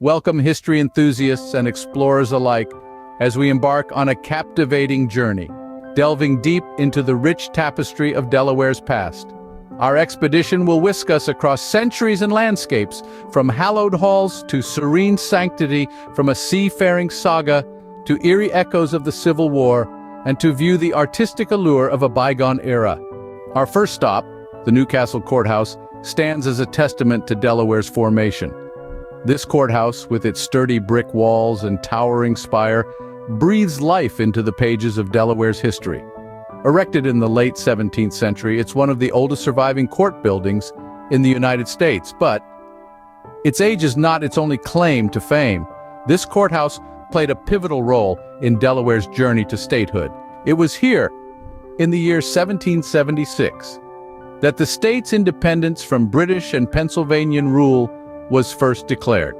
Welcome history enthusiasts and explorers alike as we embark on a captivating journey, delving deep into the rich tapestry of Delaware's past. Our expedition will whisk us across centuries and landscapes, from hallowed halls to serene sanctity, from a seafaring saga to eerie echoes of the Civil War, and to view the artistic allure of a bygone era. Our first stop, the Newcastle Courthouse, stands as a testament to Delaware's formation. This courthouse, with its sturdy brick walls and towering spire, breathes life into the pages of Delaware's history. Erected in the late 17th century, it's one of the oldest surviving court buildings in the United States, but its age is not its only claim to fame. This courthouse played a pivotal role in Delaware's journey to statehood. It was here, in the year 1776, that the state's independence from British and Pennsylvanian rule was first declared.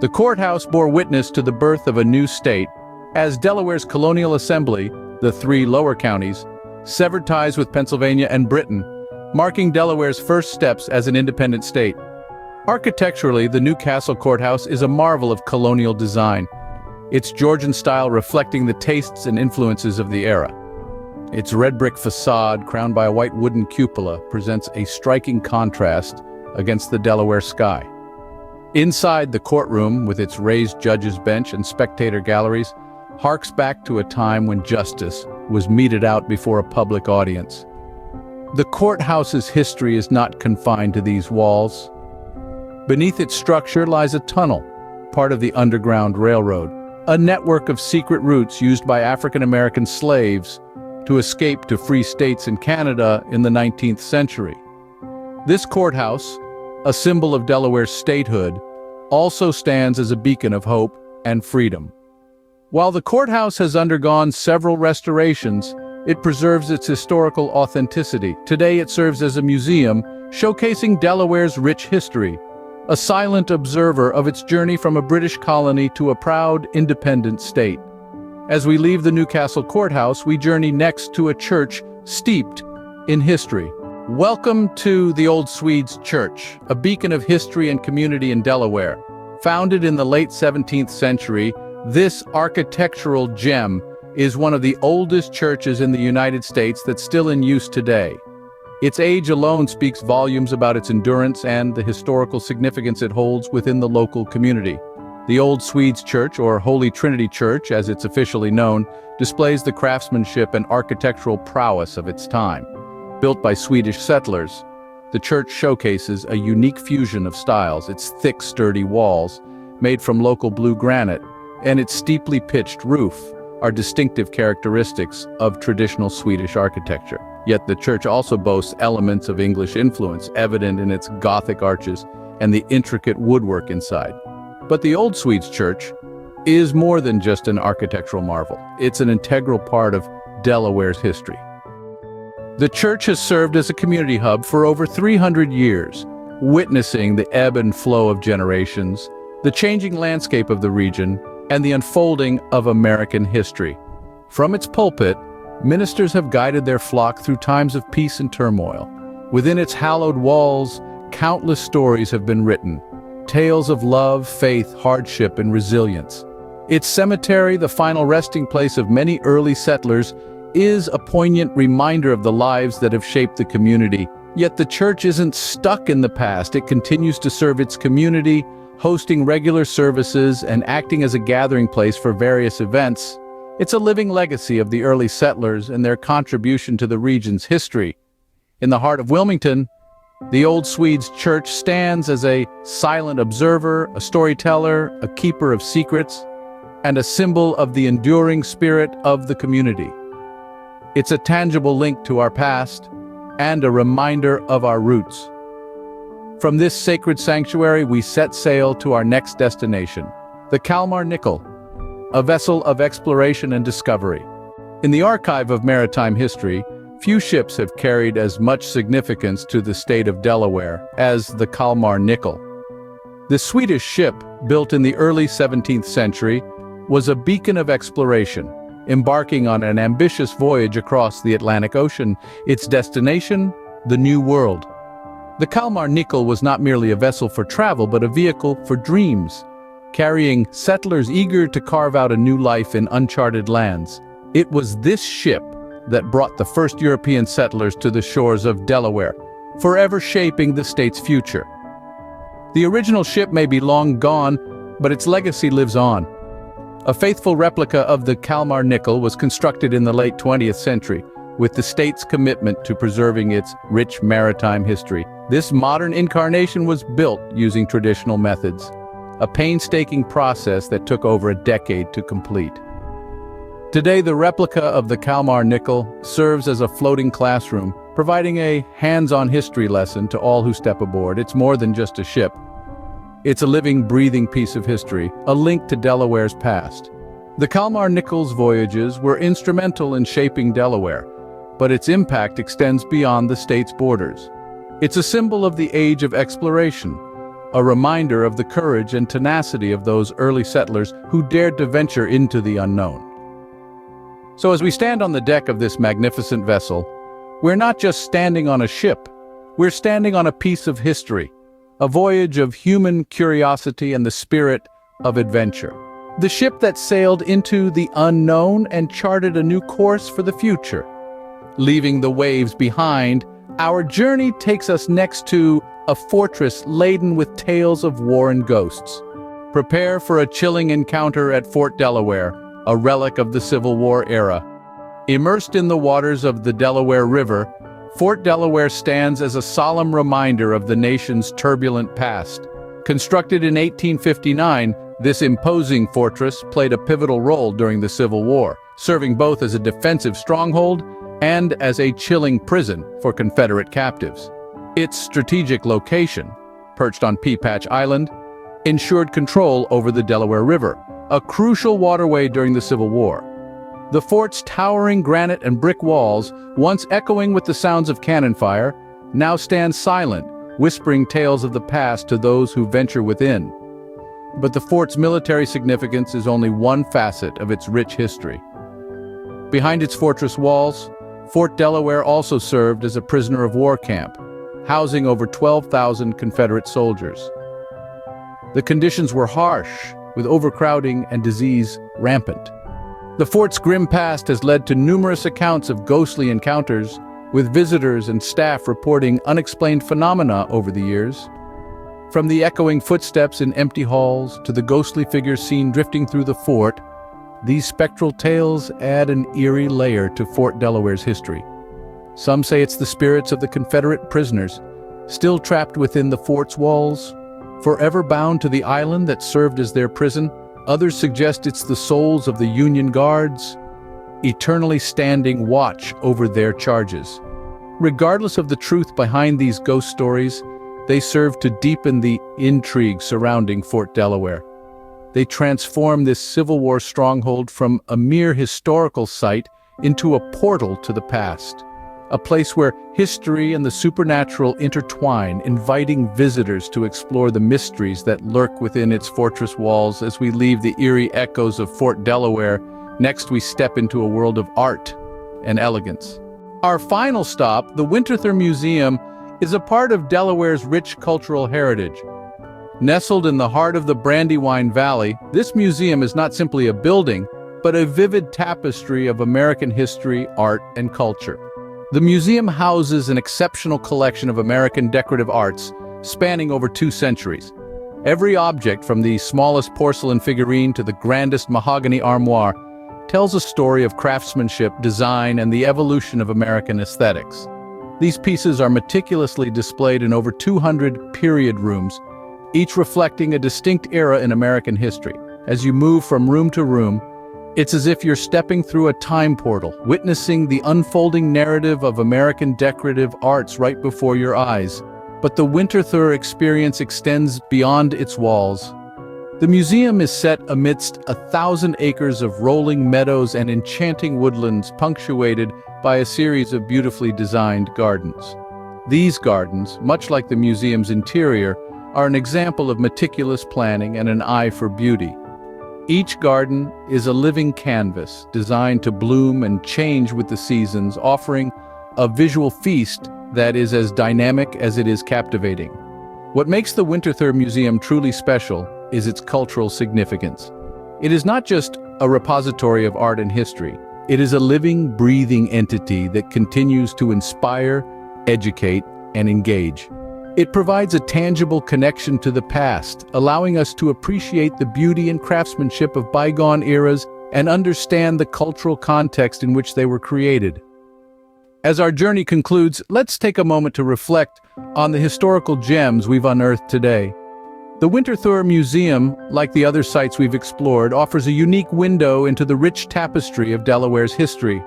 The courthouse bore witness to the birth of a new state, as Delaware's colonial assembly, the three lower counties, severed ties with Pennsylvania and Britain, marking Delaware's first steps as an independent state. Architecturally, the Newcastle Courthouse is a marvel of colonial design, its Georgian style reflecting the tastes and influences of the era. Its red brick facade, crowned by a white wooden cupola, presents a striking contrast against the Delaware sky. Inside, the courtroom, with its raised judge's bench and spectator galleries, harks back to a time when justice was meted out before a public audience. The courthouse's history is not confined to these walls. Beneath its structure lies a tunnel, part of the Underground Railroad, a network of secret routes used by African-American slaves to escape to free states in Canada in the 19th century. This courthouse, a symbol of Delaware's statehood, also stands as a beacon of hope and freedom. While the courthouse has undergone several restorations, it preserves its historical authenticity. Today it serves as a museum, showcasing Delaware's rich history, a silent observer of its journey from a British colony to a proud, independent state. As we leave the Newcastle Courthouse, we journey next to a church steeped in history. Welcome to the Old Swedes Church, a beacon of history and community in Delaware. Founded in the late 17th century, this architectural gem is one of the oldest churches in the United States that's still in use today. Its age alone speaks volumes about its endurance and the historical significance it holds within the local community. The Old Swedes Church, or Holy Trinity Church as it's officially known, displays the craftsmanship and architectural prowess of its time. Built by Swedish settlers, the church showcases a unique fusion of styles. Its thick, sturdy walls, made from local blue granite, and its steeply pitched roof are distinctive characteristics of traditional Swedish architecture. Yet the church also boasts elements of English influence, evident in its Gothic arches and the intricate woodwork inside. But the Old Swedes Church is more than just an architectural marvel. It's an integral part of Delaware's history. The church has served as a community hub for over 300 years, witnessing the ebb and flow of generations, the changing landscape of the region, and the unfolding of American history. From its pulpit, ministers have guided their flock through times of peace and turmoil. Within its hallowed walls, countless stories have been written, tales of love, faith, hardship, and resilience. Its cemetery, the final resting place of many early settlers, is a poignant reminder of the lives that have shaped the community. Yet the church isn't stuck in the past. It continues to serve its community, hosting regular services and acting as a gathering place for various events. It's a living legacy of the early settlers and their contribution to the region's history. In the heart of Wilmington, the Old Swedes Church stands as a silent observer, a storyteller, a keeper of secrets, and a symbol of the enduring spirit of the community. It's a tangible link to our past and a reminder of our roots. From this sacred sanctuary, we set sail to our next destination, the Kalmar Nyckel, a vessel of exploration and discovery. In the archive of maritime history, few ships have carried as much significance to the state of Delaware as the Kalmar Nyckel. The Swedish ship, built in the early 17th century, was a beacon of exploration, embarking on an ambitious voyage across the Atlantic Ocean, its destination, the New World. The Kalmar Nyckel was not merely a vessel for travel, but a vehicle for dreams, carrying settlers eager to carve out a new life in uncharted lands. It was this ship that brought the first European settlers to the shores of Delaware, forever shaping the state's future. The original ship may be long gone, but its legacy lives on. A faithful replica of the Kalmar Nyckel was constructed in the late 20th century, with the state's commitment to preserving its rich maritime history. This modern incarnation was built using traditional methods, a painstaking process that took over a decade to complete. Today, the replica of the Kalmar Nyckel serves as a floating classroom, providing a hands-on history lesson to all who step aboard. It's more than just a ship. It's a living, breathing piece of history, a link to Delaware's past. The Kalmar Nyckel's voyages were instrumental in shaping Delaware, but its impact extends beyond the state's borders. It's a symbol of the age of exploration, a reminder of the courage and tenacity of those early settlers who dared to venture into the unknown. So as we stand on the deck of this magnificent vessel, we're not just standing on a ship, we're standing on a piece of history, a voyage of human curiosity and the spirit of adventure. The ship that sailed into the unknown and charted a new course for the future. Leaving the waves behind, our journey takes us next to a fortress laden with tales of war and ghosts. Prepare for a chilling encounter at Fort Delaware, a relic of the Civil War era. Immersed in the waters of the Delaware River, Fort Delaware stands as a solemn reminder of the nation's turbulent past. Constructed in 1859, this imposing fortress played a pivotal role during the Civil War, serving both as a defensive stronghold and as a chilling prison for Confederate captives. Its strategic location, perched on Pea Patch Island, ensured control over the Delaware River, a crucial waterway during the Civil War. The fort's towering granite and brick walls, once echoing with the sounds of cannon fire, now stand silent, whispering tales of the past to those who venture within. But the fort's military significance is only one facet of its rich history. Behind its fortress walls, Fort Delaware also served as a prisoner of war camp, housing over 12,000 Confederate soldiers. The conditions were harsh, with overcrowding and disease rampant. The fort's grim past has led to numerous accounts of ghostly encounters, with visitors and staff reporting unexplained phenomena over the years. From the echoing footsteps in empty halls to the ghostly figures seen drifting through the fort, these spectral tales add an eerie layer to Fort Delaware's history. Some say it's the spirits of the Confederate prisoners, still trapped within the fort's walls, forever bound to the island that served as their prison. Others suggest it's the souls of the Union Guards, eternally standing watch over their charges. Regardless of the truth behind these ghost stories, they serve to deepen the intrigue surrounding Fort Delaware. They transform this Civil War stronghold from a mere historical site into a portal to the past, a place where history and the supernatural intertwine, inviting visitors to explore the mysteries that lurk within its fortress walls. As we leave the eerie echoes of Fort Delaware, next we step into a world of art and elegance. Our final stop, the Winterthur Museum, is a part of Delaware's rich cultural heritage. Nestled in the heart of the Brandywine Valley, this museum is not simply a building, but a vivid tapestry of American history, art, and culture. The museum houses an exceptional collection of American decorative arts spanning over 2 centuries. Every object, from the smallest porcelain figurine to the grandest mahogany armoire, tells a story of craftsmanship, design, and the evolution of American aesthetics. These pieces are meticulously displayed in over 200 period rooms, each reflecting a distinct era in American history. As you move from room to room, it's as if you're stepping through a time portal, witnessing the unfolding narrative of American decorative arts right before your eyes. But the Winterthur experience extends beyond its walls. The museum is set amidst 1,000 acres of rolling meadows and enchanting woodlands, punctuated by a series of beautifully designed gardens. These gardens, much like the museum's interior, are an example of meticulous planning and an eye for beauty. Each garden is a living canvas designed to bloom and change with the seasons, offering a visual feast that is as dynamic as it is captivating. What makes the Winterthur Museum truly special is its cultural significance. It is not just a repository of art and history. It is a living, breathing entity that continues to inspire, educate, and engage. It provides a tangible connection to the past, allowing us to appreciate the beauty and craftsmanship of bygone eras and understand the cultural context in which they were created. As our journey concludes, let's take a moment to reflect on the historical gems we've unearthed today. The Winterthur Museum, like the other sites we've explored, offers a unique window into the rich tapestry of Delaware's history.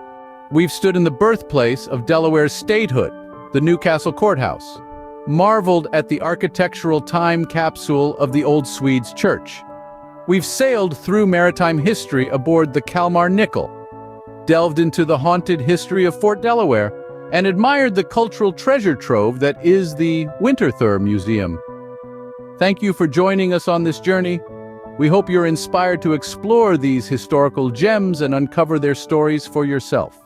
We've stood in the birthplace of Delaware's statehood, the Newcastle Courthouse, marveled at the architectural time capsule of the old Swedes church. We've sailed through maritime history aboard the Kalmar Nyckel, delved into the haunted history of Fort Delaware, and admired the cultural treasure trove that is the Winterthur Museum. Thank you for joining us on this journey. We hope you're inspired to explore these historical gems and uncover their stories for yourself.